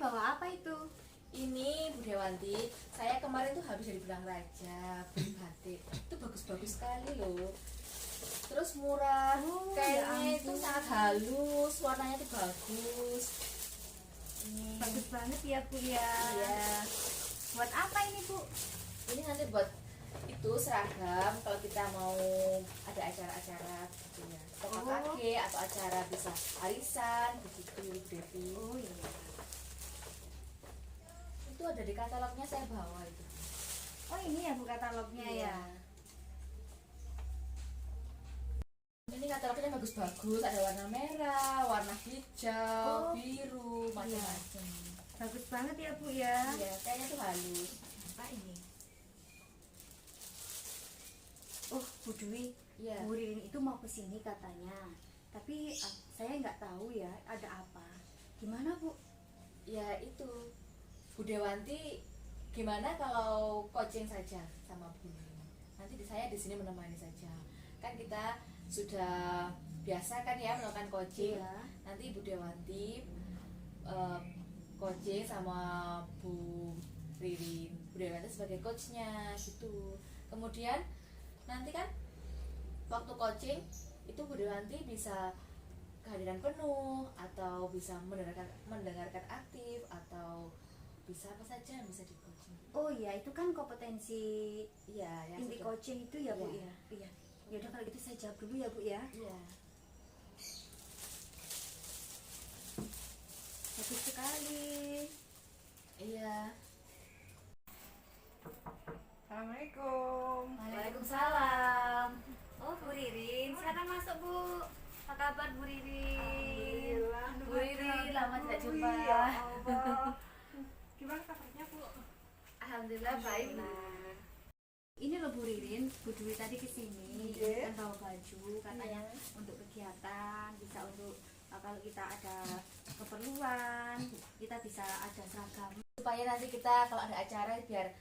bawa apa itu? Ini Bu Dewanti, saya kemarin tuh habis dari Benang Raja beli batik. Itu bagus-bagus sekali loh. Terus murah, kayaknya itu sangat halus, warnanya tuh bagus. Ini Bagus banget ya Bu ya. iya. Buat apa ini Bu? Ini nanti buat itu seragam kalau kita mau ada acara-acara gitu ya. Atau KKG atau acara bisa arisan begitu, Bu Devi. Oh iya. Itu ada di katalognya saya bawa itu. Oh ini ya Bu katalognya ya. Ini katalognya bagus-bagus, ada warna merah, warna hijau, biru, macam-macam. Bagus banget ya Bu ya. Iya, kayaknya tuh halus. Apa ini? Oh Bu Dwi, Iya. Bu Ririn itu mau kesini katanya. Tapi saya nggak tahu ya ada apa. Gimana Bu? Ya itu, Bu Dewanti, gimana kalau coaching saja sama Bu Lin? Nanti saya di sini menemani saja. Kan kita sudah biasa kan ya melakukan coaching. Iya. Nanti Bu Dewanti coaching sama Bu Ririn. Bu Dewanti sebagai coachnya gitu. Kemudian nanti kan waktu coaching itu Bu Dewanti bisa kehadiran penuh atau bisa mendengarkan aktif atau bisa apa saja yang bisa di coaching. Oh iya, itu kan kompetensi Iya, yang inti sudah. coaching itu ya Bu Iya. ya. Iya. Ya udah kalau gitu saya jawab dulu ya Bu ya. Iya. Bagus sekali. Iya. Assalamualaikum. Waalaikumsalam. Oh Bu Ririn, silakan masuk Bu. Apa kabar Bu Ririn? Alhamdulillah. Bu Ririn, lama tidak jumpa. Ya Allah. Gimana kabarnya Bu? Alhamdulillah baik. Nah, ini loh Bu Ririn, Bu Dwi tadi kesini Iya. kan bawa baju katanya untuk kegiatan, bisa untuk kalau kita ada keperluan, kita bisa ada seragam. Supaya nanti kita kalau ada acara biar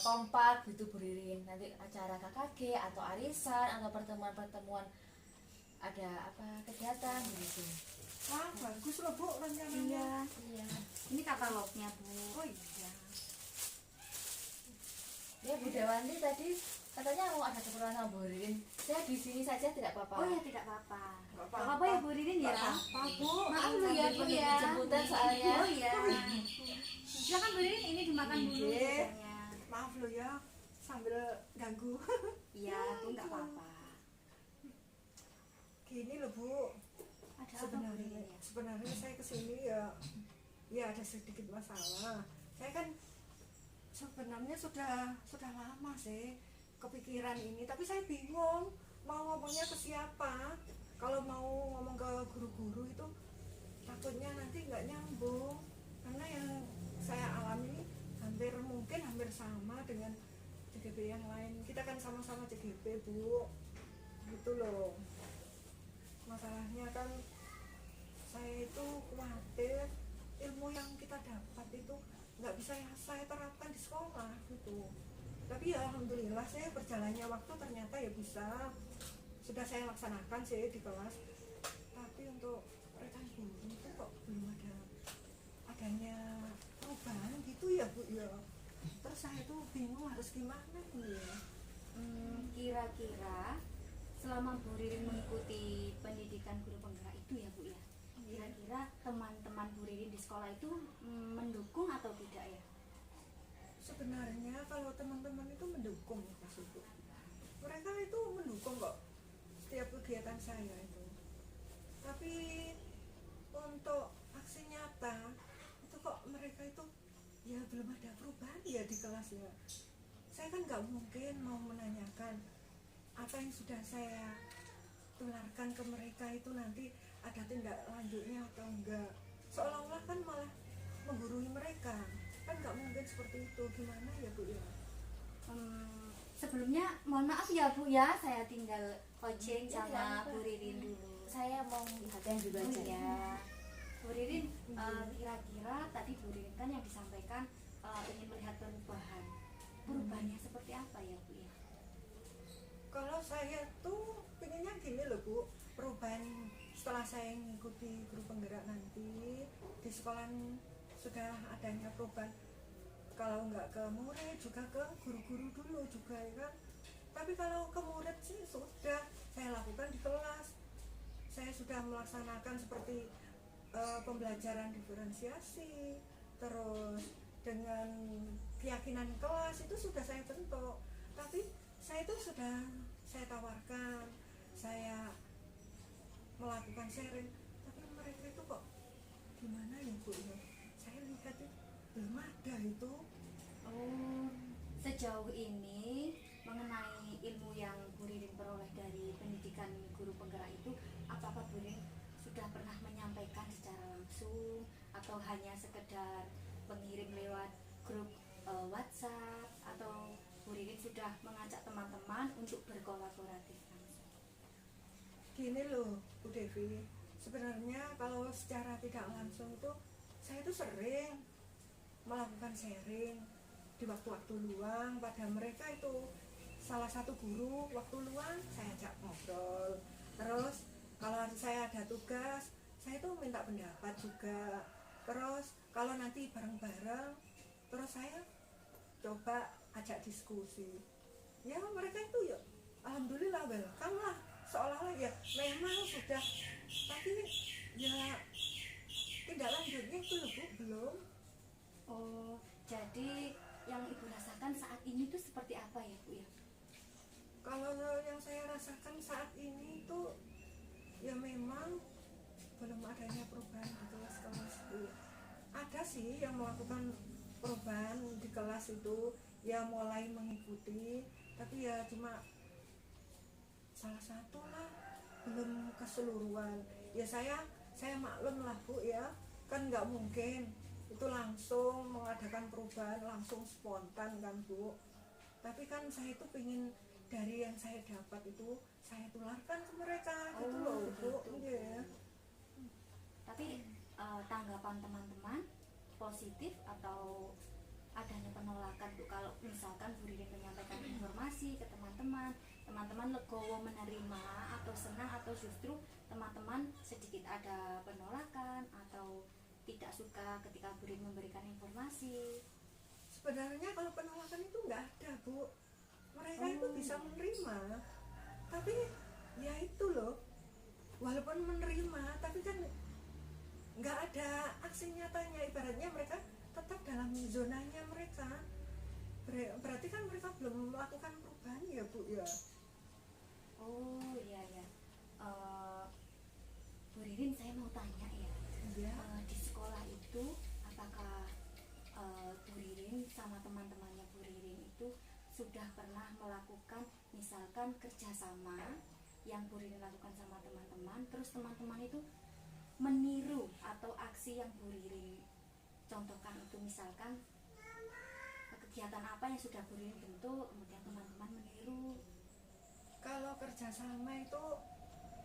kompak gitu Bu Ririn. Nanti acara KKG atau arisan atau pertemuan-pertemuan ada apa kegiatan gitu. Wah, bagus loh Bu rencananya. Iya. Ini katalognya Bu. Oh iya. Ya Bu Dewanti tadi katanya mau ada keperluan sama Bu Ririn. Saya di sini saja tidak apa-apa. Oh ya tidak apa-apa. Nggak Gak apa-apa ya Bu Ririn ya. Apa Bu? Maaf lu ya Bu ya. Jemputan soalnya. Oh iya. Silakan Bu Ririn, ini dimakan dulu Iya. biasanya. Maaf lo ya, sambil ganggu. Iya Bu, nggak apa-apa. Gini loh Bu, Ada apa Bu Ririn ya? sebenarnya saya kesini ya ada sedikit masalah. Saya kan sebenarnya sudah lama sih kepikiran ini, tapi saya bingung mau ngomongnya ke siapa. Kalau mau ngomong ke guru-guru itu takutnya nanti nggak nyambung, karena yang saya alami hampir sama dengan CGP yang lain. Kita kan sama-sama CGP Bu, gitu loh. Masalahnya kan saya itu khawatir ilmu yang kita dapat itu nggak bisa yang saya terapkan di sekolah gitu. Tapi ya alhamdulillah saya berjalannya waktu ternyata ya bisa, sudah saya laksanakan sih di kelas. Tapi untuk rekan guru itu kok belum adanya perubahan gitu ya Bu ya. Terus saya tuh bingung harus gimana Bu ya. Kira-kira selama Bu Ririn mengikuti pendidikan guru penggerak itu ya Bu ya, kira-kira teman-teman Bu Ririn di sekolah itu mendukung atau tidak ya? Sebenarnya kalau teman-teman itu mendukung Mas Ibu. Mereka itu mendukung kok setiap kegiatan saya itu. Tapi untuk aksi nyata itu kok mereka itu ya belum ada perubahan ya di kelasnya. Saya kan nggak mungkin mau menanyakan apa yang sudah saya tularkan ke mereka itu nanti ada tindak lanjutnya atau enggak. Seolah-olah kan malah menggurui mereka, kan nggak mungkin seperti itu. Gimana ya Bu ya? Sebelumnya mohon maaf ya Bu ya, saya tinggal coaching Ya, tidak sama apa-apa. Bu Ririn dulu. Saya mau lihatnya dulu Oh aja. iya. Bu Ririn, kira-kira tadi Bu Ririn kan yang disampaikan ingin melihat perubahan. Perubahannya seperti apa ya Bu ya? Kalau saya tuh pengennya gini loh Bu, perubahan setelah saya mengikuti guru penggerak nanti di sekolah sudah adanya perubahan, kalau nggak ke murid juga ke guru-guru dulu juga ya kan. Tapi kalau ke murid sih sudah saya lakukan di kelas, saya sudah melaksanakan seperti pembelajaran diferensiasi, terus dengan keyakinan kelas itu sudah saya bentuk. Tapi saya itu sudah saya tawarkan, saya melakukan sharing, tapi mereka itu kok gimana ya Bu ya, saya lihat itu belum ada itu. Oh, sejauh ini mengenai ilmu yang Bu Ririn peroleh dari pendidikan guru penggerak itu, apakah Bu Ririn sudah pernah menyampaikan secara langsung atau hanya sekedar mengirim lewat grup WhatsApp, atau Bu Ririn sudah mengajak teman-teman untuk berkolaboratif langsung? Gini loh Bu Devi, sebenarnya kalau secara tidak langsung itu saya itu sering melakukan sharing di waktu-waktu luang pada mereka itu. Salah satu guru waktu luang saya ajak ngobrol, terus kalau saya ada tugas saya itu minta pendapat juga, terus kalau nanti bareng-bareng terus saya coba ajak diskusi. Ya mereka itu ya alhamdulillah welcome lah, seolah-olah ya memang sudah, tapi ya tidak lanjutnya itu loh Bu, belum. Oh, jadi yang Ibu rasakan saat ini tuh seperti apa ya Bu ya? Kalau yang saya rasakan saat ini itu ya memang belum adanya perubahan di kelas-kelas Bu. Ada sih yang melakukan perubahan di kelas itu, ya mulai mengikuti, tapi ya cuma salah satu lah, belum keseluruhan. Ya saya maklum lah Bu ya, kan nggak mungkin itu langsung mengadakan perubahan langsung spontan kan Bu. Tapi kan saya itu pengen dari yang saya dapat itu saya tularkan ke mereka gitu loh Bu. Iya. Tapi tanggapan teman-teman positif atau adanya penolakan Bu, kalau misalkan Bu Ririn menyampaikan informasi ke teman-teman, teman-teman legowo menerima atau senang, atau justru teman-teman sedikit ada penolakan atau tidak suka ketika Bu Ririn memberikan informasi? Sebenarnya kalau penolakan itu nggak ada Bu, mereka itu bisa menerima, tapi ya itu loh, walaupun menerima tapi kan nggak ada aksi nyatanya, ibaratnya mereka tetap dalam zonanya mereka. Berarti kan mereka belum melakukan perubahan ya Bu ya. Oh iya ya. Bu Ririn, saya mau tanya ya, Iya. di sekolah itu apakah Bu Ririn sama teman-temannya Bu Ririn itu sudah pernah melakukan misalkan kerjasama yang Bu Ririn lakukan sama teman-teman, terus teman-teman itu meniru atau aksi yang Bu Ririn contohkan itu, misalkan kegiatan apa yang sudah Bu Ririn bentuk kemudian teman-teman meniru? Kalau kerjasama itu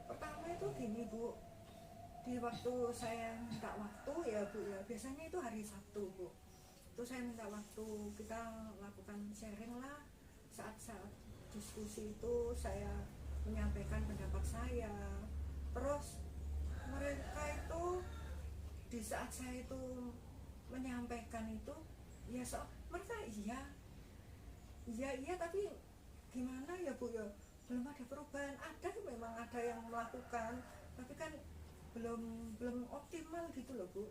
pertama itu gini Bu, di waktu saya minta waktu ya Bu ya, biasanya itu hari Sabtu Bu, itu saya minta waktu, kita lakukan sharing lah, saat-saat diskusi itu saya menyampaikan pendapat saya, terus mereka itu di saat saya itu menyampaikan itu ya mereka iya tapi gimana ya Bu ya, belum ada perubahan. Ada memang ada yang melakukan, tapi kan belum optimal gitu loh Bu.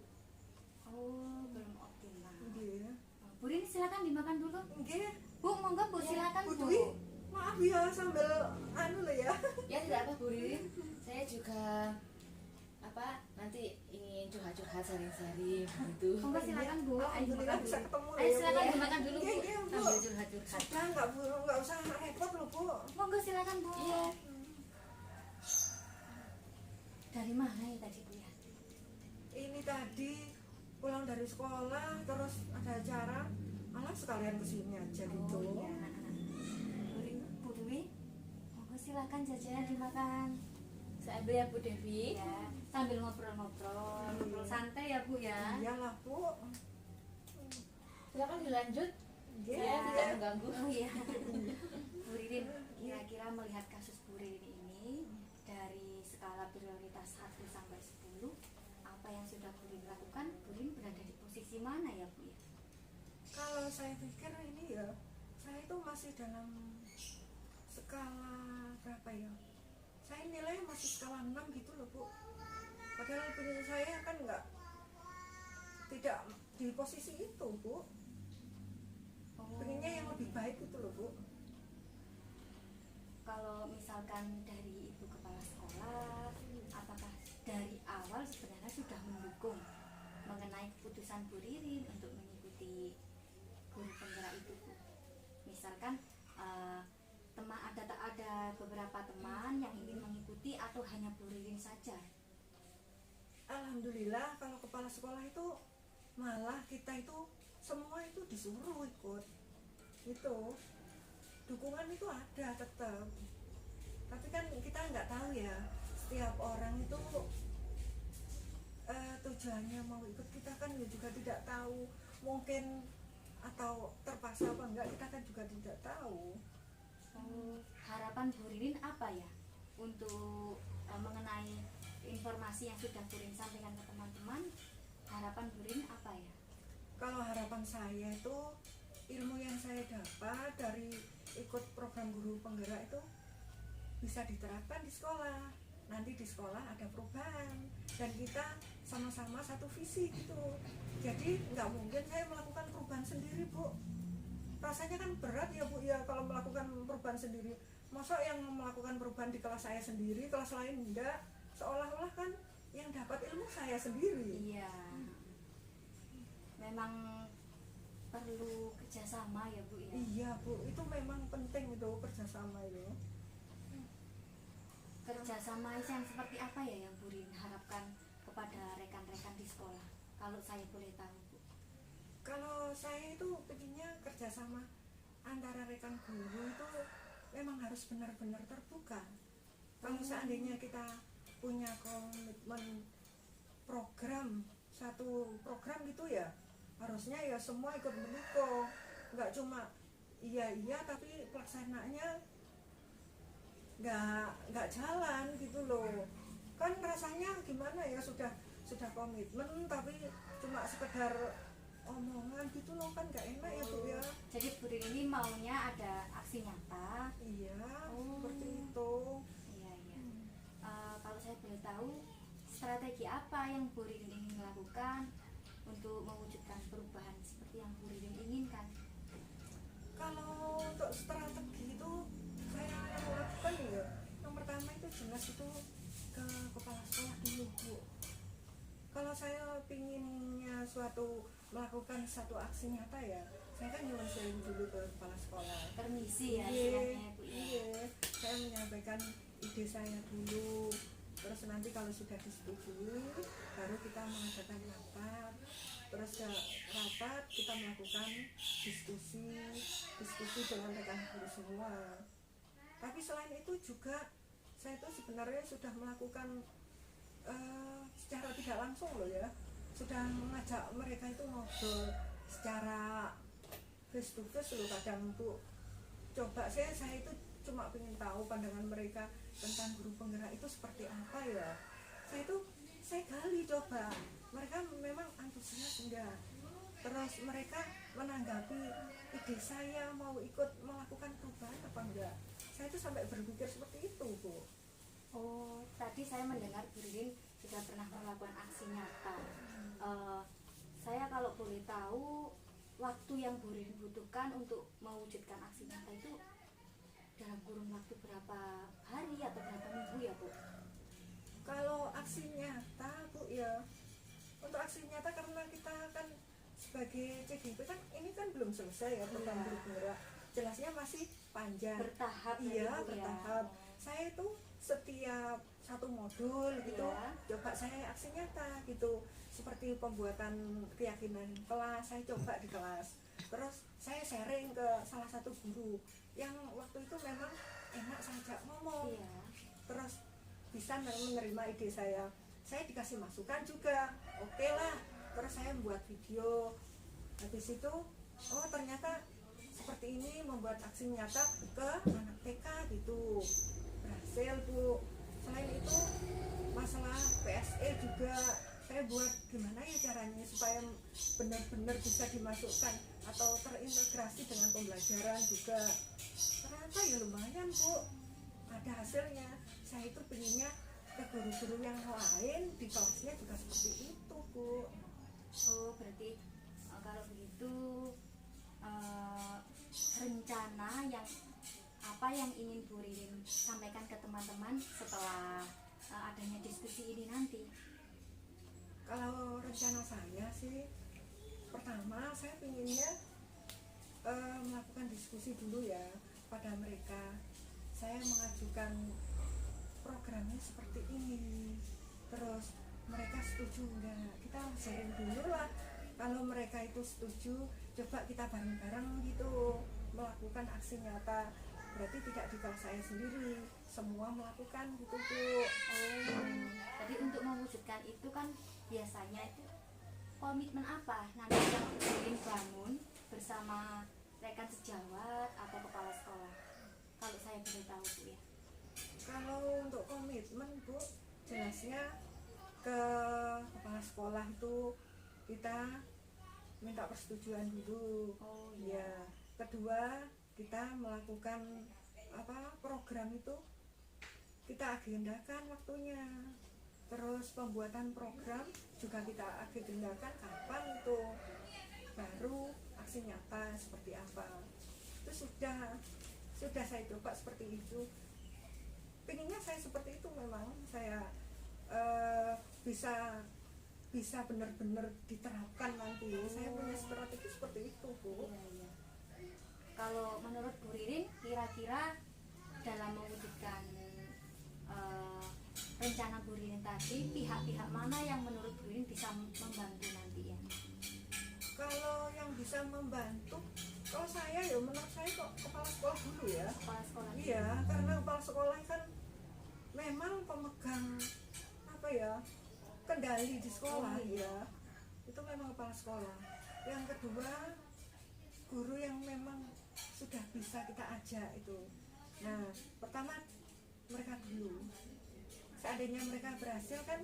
Oh, belum optimal. Iya. Bu Ririn silakan dimakan dulu. Nggih. Bu, monggo Bu, silakan Bu Bu. Dwi, maaf ya sambil anu loh ya. Ya tidak apa Bu Ririn, saya juga nanti ingin curhat-curhat sharing-sharing gitu. Monggo silakan Bu. Ayo Alhamdulillah dimakan bisa dulu. ketemu Ayo ya, silakan Bu. dimakan dulu Bu. Iya, Bu. Sambil curhat-curhat. Sudah nggak usah repot loh Bu. Monggo silakan Bu. Iya. Dari mana ya tadi Bu ya? Ini tadi pulang dari sekolah terus ada acara, malah sekalian kesini aja gitu. Oh iya. Bu Dwi, monggo silakan jajan dimakan. Saya ambil ya Bu Devi. Ya, sambil ngobrol-ngobrol santai ya Bu ya. Iyalah Bu. Silakan dilanjut. Iya. Saya tidak mengganggu. Oh iya. Bu Ririn, kira-kira melihat kasus Bu Ririn ini dari skala prioritas 1 sampai 10, apa yang sudah Bu Ririn lakukan? Bu Ririn berada di posisi Kalau saya pikir ini ya, saya itu masih dalam skala berapa ya? Saya nilai masih skala 6 gitu loh Bu. Padahal penilaian saya kan tidak di posisi itu Bu. Pengennya yang lebih baik gitu loh Bu. Kalau misalkan dari ibu kepala sekolah, apakah dari awal sebenarnya sudah mendukung mengenai keputusan Bu Ririn untuk mengikuti guru penggerak itu Bu? Misalkan ada beberapa teman yang ingin mengikuti atau hanya Bu Ririn saja? Alhamdulillah kalau kepala sekolah itu malah kita itu semua itu disuruh ikut. Itu dukungan itu ada tetap. Tapi kan kita nggak tahu ya, setiap orang itu tujuannya mau ikut, kita kan juga tidak tahu, mungkin atau terpaksa apa enggak kita kan juga tidak tahu. Harapan Bu Ririn apa ya untuk mengenai informasi yang sudah Bu Ririn sampaikan ke teman-teman? Harapan Bu Ririn apa ya? Kalau harapan saya itu ilmu yang saya dapat dari ikut program guru penggerak itu bisa diterapkan di sekolah. Nanti di sekolah ada perubahan dan kita sama-sama satu visi gitu. Jadi nggak mungkin saya melakukan perubahan sendiri Bu. Rasanya kan berat ya Bu ya kalau melakukan perubahan sendiri. Masa yang melakukan perubahan di kelas saya sendiri, kelas lain enggak, seolah-olah kan yang dapat ilmu saya sendiri. Iya, memang perlu kerjasama ya Bu ya. Iya Bu, itu memang penting itu kerjasama itu. Kerjasama yang seperti apa ya yang Bu Ririn harapkan kepada rekan-rekan di sekolah? Kalau saya boleh tahu Bu. Kalau saya itu pengennya kerjasama antara rekan guru itu memang harus benar-benar terbuka. Kalau seandainya kita punya komitmen program, satu program gitu ya, harusnya ya semua ikut mendukung. Nggak cuma iya tapi pelaksanaannya nggak jalan gitu loh. Kan rasanya gimana ya, sudah komitmen tapi cuma sekedar omongan gitu loh, kan nggak enak ya Bu ya. Jadi Bu Ririn ini maunya ada aksi nyata. Iya, seperti itu. Iya. Kalau saya boleh tahu, strategi apa yang Bu Ririn ingin lakukan untuk mewujudkan perubahan seperti yang Bu Ririn inginkan? Kalau untuk strategi itu saya lakukan ya, yang pertama itu jelas itu ke kepala sekolah dulu Bu. Kalau saya pinginnya melakukan satu aksi nyata ya, saya kan nyelesain dulu ke kepala sekolah. Permisi ya, Iya, istilahnya Bu. iya. Saya menyampaikan ide saya dulu. Terus nanti kalau sudah disetujui, baru kita mengadakan rapat. Terus rapat kita melakukan diskusi dengan rekan guru semua. Tapi selain itu juga saya itu sebenarnya sudah melakukan secara tidak langsung loh ya, sudah mengajak mereka itu ngobrol secara face to face loh kadang Bu. Coba saya itu cuma pengen tahu pandangan mereka tentang guru penggerak itu seperti apa ya. Saya gali, coba mereka memang antusias enggak, terus mereka menanggapi ide saya mau ikut melakukan perubahan apa enggak. Saya itu sampai berpikir seperti itu Bu. Oh, tadi saya mendengar Bu Ririn sudah pernah melakukan aksi nyata. Saya kalau boleh tahu, waktu yang Bu Ririn butuhkan untuk mewujudkan aksi nyata itu dalam kurun waktu berapa hari atau berapa minggu ya Bu? Kalau aksi nyata Bu ya, untuk aksi nyata karena kita kan sebagai CGP kan ini kan belum selesai ya program guru penggerak, jelasnya masih panjang, Bertahap iya ya, Bu, bertahap. ya. Saya itu setiap satu modul gitu coba saya aksi nyata gitu, seperti pembuatan keyakinan kelas saya coba di kelas, terus saya sharing ke salah satu guru yang waktu itu memang enak saya ajak ngomong, terus bisa menerima ide saya dikasih masukan juga, oke lah. Terus saya membuat video, habis itu oh ternyata seperti ini, membuat aksi nyata ke anak TK gitu, berhasil Bu. Selain itu masalah PSE juga saya buat gimana ya caranya supaya benar-benar bisa dimasukkan atau terintegrasi dengan pembelajaran juga. Ternyata ya lumayan Bu, ada hasilnya. Saya itu pengennya ke guru-guru yang lain di kelasnya juga seperti itu Bu. Oh berarti kalau begitu rencana yang apa yang ingin Bu Ririn sampaikan ke teman-teman setelah adanya diskusi ini nanti? Kalau rencana saya sih, pertama saya pinginnya melakukan diskusi dulu ya pada mereka. Saya mengajukan programnya seperti ini, terus mereka setuju enggak, kita sharing dulu lah. Kalau mereka itu setuju, coba kita bareng-bareng gitu melakukan aksi nyata. Berarti tidak di kelas saya sendiri, semua melakukan gitu Bu. Jadi untuk mewujudkan itu kan biasanya itu komitmen apa nanti yang ingin bangun bersama rekan sejawat atau kepala sekolah, kalau saya boleh tahu Bu ya? Kalau untuk komitmen Bu, jelasnya ke kepala sekolah itu kita minta persetujuan dulu. Oh Ya, kedua kita melakukan program itu kita agendakan waktunya. Terus pembuatan program juga kita agendakan kapan itu, baru aksi nyata seperti apa. Itu sudah saya coba seperti itu. Pengennya saya seperti itu, memang saya bisa benar-benar diterapkan nanti. Saya punya strategi seperti itu Bu. Iya. Kalau menurut Bu Ririn, kira-kira dalam mewujudkan rencana Bu Ririn tadi, pihak-pihak mana yang menurut Bu Ririn bisa membantu nanti ya? Kalau yang bisa membantu, kalau saya ya menurut saya kok kepala sekolah dulu ya. Kepala sekolah. Iya, karena kepala sekolah kan memang pemegang kendali di sekolah. Ya itu memang kepala sekolah. Yang kedua, guru yang memang sudah bisa kita ajak itu. Nah, pertama mereka dulu. Seandainya mereka berhasil kan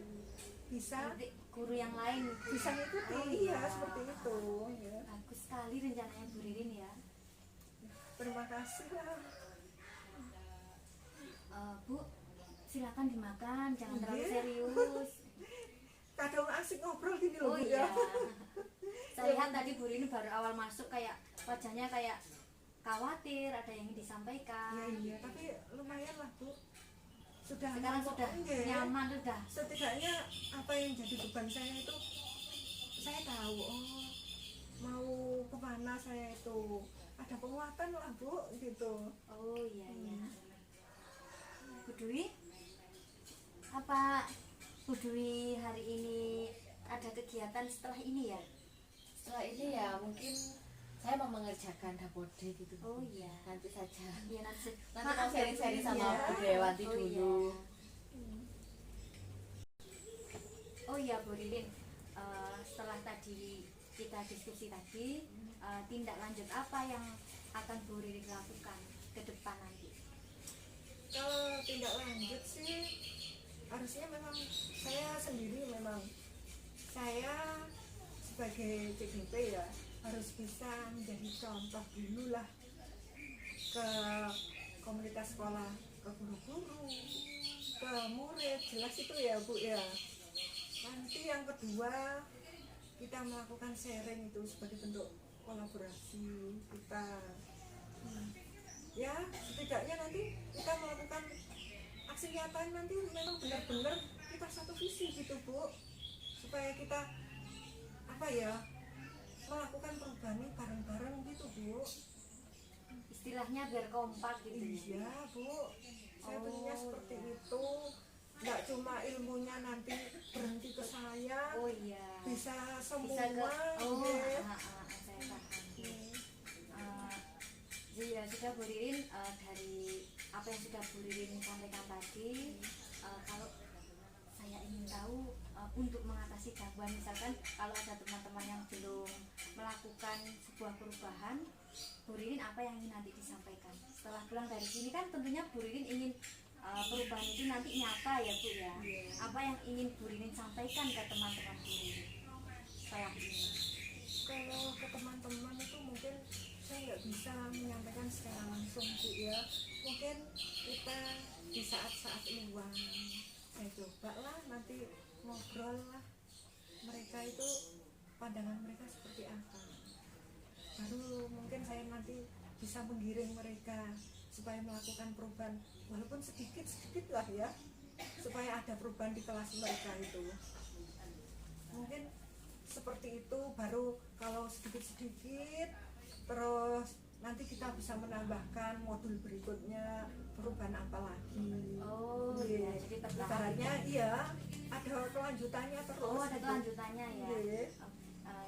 bisa Nanti guru yang lain bisa ngikuti. Oh, iya, iya. seperti itu ya. Bagus sekali rencananya Bu Ririn ya. Terima kasih lah. Bu, silakan dimakan, jangan terlalu Iya. serius. Kadang asik ngobrol gini loh Oh Bu, iya. ya. Saya lihat tadi Bu Ririn baru awal masuk kayak wajahnya kayak khawatir, ada yang ingin disampaikan. Iya, tapi lumayan lah Bu. Sekarang sudah Iya. nyaman, sudah. Setidaknya apa yang jadi beban saya itu saya tahu, mau kemana saya itu, ada penguatan lah Bu gitu. Oh iya iya. Bu Dwi, apa Bu Dwi hari ini ada kegiatan setelah ini ya? Setelah ini ya mungkin saya mau mengerjakan dapode gitu. Oh iya. Nanti saja. Iya nanti. Nanti Maaf mau ya, sharing-sharing Bu, sama ya. Bu Dewanti Oh, dulu. iya. Oh iya Bu Ririn, setelah tadi kita diskusi tadi, tindak lanjut apa yang akan Bu Ririn lakukan ke depan nanti? Kalau tindak lanjut sih harusnya memang saya sendiri, memang saya sebagai CDP ya harus bisa menjadi contoh dulu lah ke komunitas sekolah, ke guru-guru, ke murid, jelas itu ya Bu ya. Nanti yang kedua kita melakukan sharing itu sebagai bentuk kolaborasi kita. Ya setidaknya nanti kita melakukan aksi nyata, nanti memang benar-benar kita satu visi gitu Bu, supaya kita melakukan perubahan ini bareng-bareng gitu Bu. Istilahnya biar kompak gitu ya? Iya Bu, saya Oh, pengennya seperti iya. itu. Nggak cuma ilmunya nanti berhenti ke saya, Oh iya. bisa semua. Bisa ke oh ya. saya paham. Ya sudah Bu Ririn, dari apa yang sudah Bu Ririn sampaikan tadi, kalau saya ingin tahu untuk mengatasi gangguan, misalkan kalau ada teman-teman yang belum melakukan sebuah perubahan, Bu Ririn apa yang ingin nanti disampaikan setelah pulang dari sini? Kan tentunya Bu Ririn ingin perubahan itu nanti nyata ya Bu ya. Apa yang ingin Bu Ririn sampaikan ke teman-teman Bu Ririn setelah ini? bisa menyampaikan secara langsung Bu ya. Mungkin kita di saat-saat luang saya coba lah nanti ngobrol lah mereka itu pandangan mereka seperti apa, baru mungkin saya nanti bisa menggiring mereka supaya melakukan perubahan walaupun sedikit lah ya, supaya ada perubahan di kelas mereka itu. Mungkin seperti itu, baru kalau sedikit-sedikit terus nanti kita bisa menambahkan modul berikutnya perubahan apa lagi. Oh iya, jadi bertahap. Ibaratnya iya ada kelanjutannya terus. Oh ada kelanjutannya ya. Iya.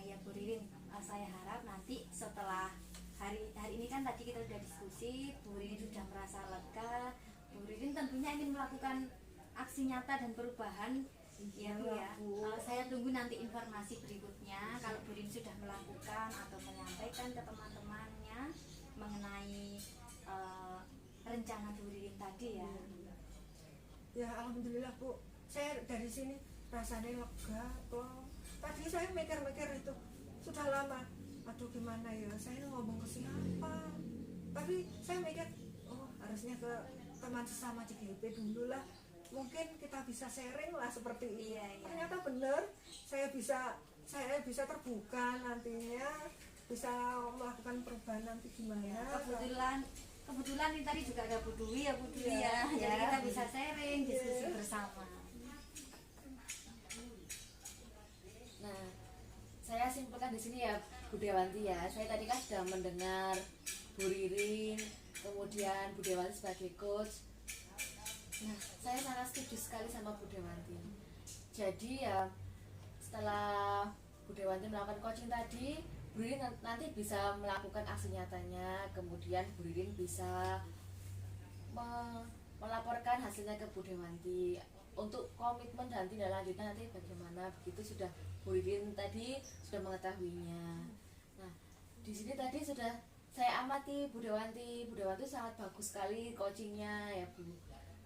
Ya Bu Ririn, saya harap nanti setelah hari ini kan tadi kita sudah diskusi, Bu Ririn sudah merasa lega, Bu Ririn tentunya ingin melakukan aksi nyata dan perubahan. Ya Bu ya. Saya tunggu nanti informasi berikutnya kalau Bu Ririn sudah melakukan atau menyampaikan ke teman-temannya mengenai rencana Bu Ririn tadi ya. Ya alhamdulillah Bu, saya dari sini rasanya lega loh. Tadi saya mikir-mikir itu sudah lama, aduh gimana ya saya ngomong ke siapa, tapi saya mikir oh harusnya ke teman sesama CGP dulu lah, mungkin kita bisa sharing lah seperti ini. Iya. Ternyata benar saya bisa terbuka nantinya, bisa melakukan perubahan nanti gimana. Kebetulan ini tadi juga ada Bu Dwi ya Bu Dwi Iya, ya. Jadi iya. kita bisa sharing, diskusi bersama. Nah, saya simpulkan di sini ya Bu Dewanti ya. Saya tadi kan sudah mendengar Bu Ririn, kemudian Bu Dewanti sebagai coach. Nah, saya sangat setuju sekali sama Bu Dewanti. Jadi ya setelah Bu Dewanti melakukan coaching tadi, Bu Ririn nanti bisa melakukan aksi nyatanya, kemudian Bu Ririn bisa melaporkan hasilnya ke Bu Dewanti. Untuk komitmen dan tindak lanjutnya nanti bagaimana, begitu sudah Bu Ririn tadi sudah mengetahuinya. Nah, di sini tadi sudah saya amati Bu Dewanti sangat bagus sekali coachingnya ya Bu.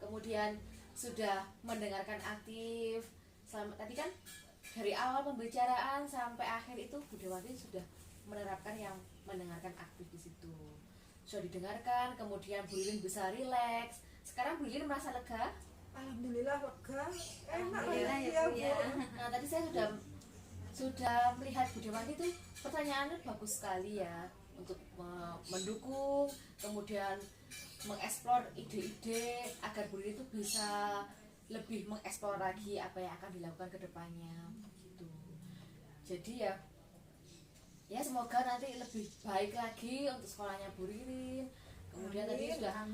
Kemudian sudah mendengarkan aktif. Tadi kan dari awal pembicaraan sampai akhir itu Bu Dewanti sudah menerapkan yang mendengarkan aktif di situ. Sudah didengarkan, kemudian Bu Ririn bisa rileks. Sekarang Bu Ririn merasa lega. Alhamdulillah lega, enak Alhamdulillah ya, ya, Bu, ya. Nah, tadi saya sudah melihat Bu Dewanti itu pertanyaannya bagus sekali ya, untuk mendukung, kemudian mengeksplor ide-ide agar Bu Ririn itu bisa lebih mengeksplor lagi apa yang akan dilakukan ke depannya gitu. Jadi ya semoga nanti lebih baik lagi untuk sekolahnya Bu Ririn. Kemudian tadi sudah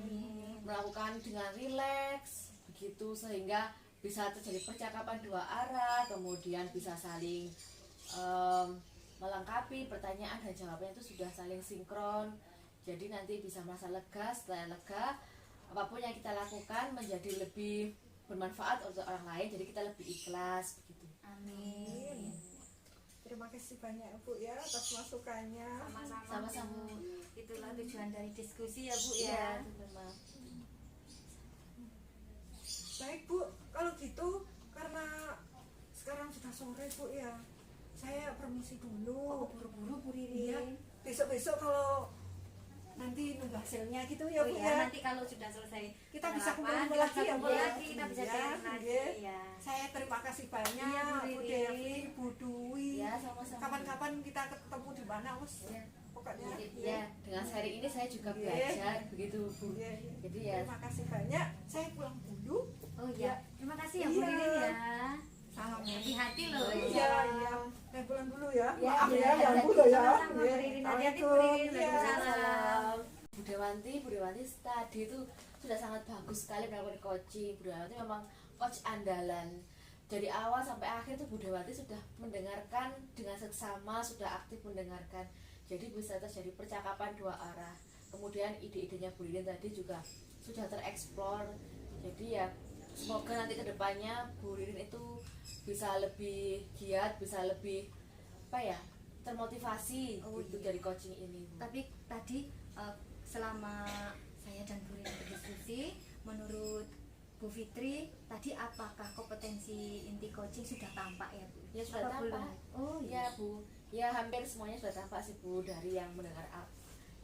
melakukan dengan rileks begitu, sehingga bisa terjadi percakapan dua arah, kemudian bisa saling melengkapi pertanyaan dan jawabannya itu sudah saling sinkron. Jadi nanti bisa merasa lega. Setelah lega, apapun yang kita lakukan menjadi lebih bermanfaat untuk orang lain, jadi kita lebih ikhlas begitu. Amin. Terima kasih banyak Bu ya atas masukannya. Sama-sama. Itulah tujuan dari diskusi ya Bu Ya, ya. teman-teman. Baik Bu, kalau gitu karena sekarang sudah sore Bu ya, saya permisi dulu. Oh buru-buru Bu Iya, Ririn. besok-besok kalau nanti nunggu hasilnya gitu ya Oh Bu iya, ya. nanti kalau sudah selesai Kita bisa penerapan, kumpul lagi ya, Bu, ya? kita bisa Iya, sharing lagi iya. ya. Saya terima kasih banyak Iya, Bu Bu Ririn. Devi, Bu Dwi. Ya, sama-sama. Kapan-kapan kita ketemu di mana Mas? Ya. Pokoknya. Ya, dengan sharing ini saya juga Iya. belajar begitu Bu. Iya, iya. Jadi ya Terima kasih banyak. Saya pulang dulu. Oh iya, terima kasih ya Bu Iya. Ririn ya. Salam. Hati-hati loh. Iya, iya. Saya pulang dulu ya. Iya, Maaf iya, ya, iya. ganggu loh ya. Sama-sama, Bu Ririn. Hati-hati, Bu Ririn. Iya. Waalaikumsalam. Bu Dewanti tadi itu sudah sangat bagus sekali melakukan coaching. Bu Dewanti memang coach andalan. Dari awal sampai akhir tuh Bu Dewanti sudah mendengarkan dengan seksama, sudah aktif mendengarkan. Jadi bisa terjadi percakapan dua arah. Kemudian ide-idenya Bu Ririn tadi juga sudah tereksplor. Jadi ya semoga nanti kedepannya Bu Ririn itu bisa lebih giat, bisa lebih termotivasi gitu dari coaching ini Bu. Tapi tadi selama saya dan Bu Ririn berdiskusi, menurut Bu Fitri tadi apakah kompetensi inti coaching sudah tampak ya Bu? Ya sudah Apa tampak. belum? Oh Ya Bu, ya hampir semuanya sudah tampak sih Bu, dari yang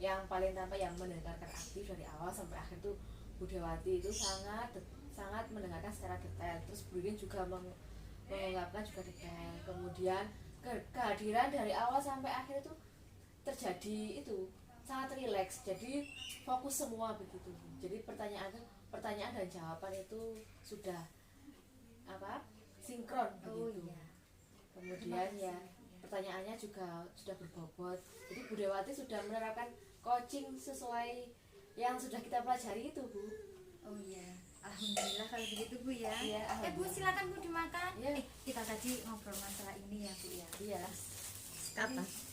yang paling tampak yang mendengarkan aktif dari awal sampai akhir tuh Bu Dewati itu sangat sangat mendengarkan secara detail. Terus Bu Ririn juga mengungkapkan juga detail. Kemudian kehadiran dari awal sampai akhir itu terjadi itu sangat rileks, jadi fokus semua begitu. Jadi pertanyaan dan jawaban itu sudah apa sinkron begitu. iya. Kemudian ya pertanyaannya juga sudah berbobot. Jadi Bu Dewati sudah menerapkan coaching sesuai yang sudah kita pelajari itu, Bu. Oh iya, alhamdulillah kalau begitu Bu ya. Iya, Bu silakan Bu dimakan. Iya. Kita tadi ngobrol masalah ini ya Bu ya. Iya. Kapan?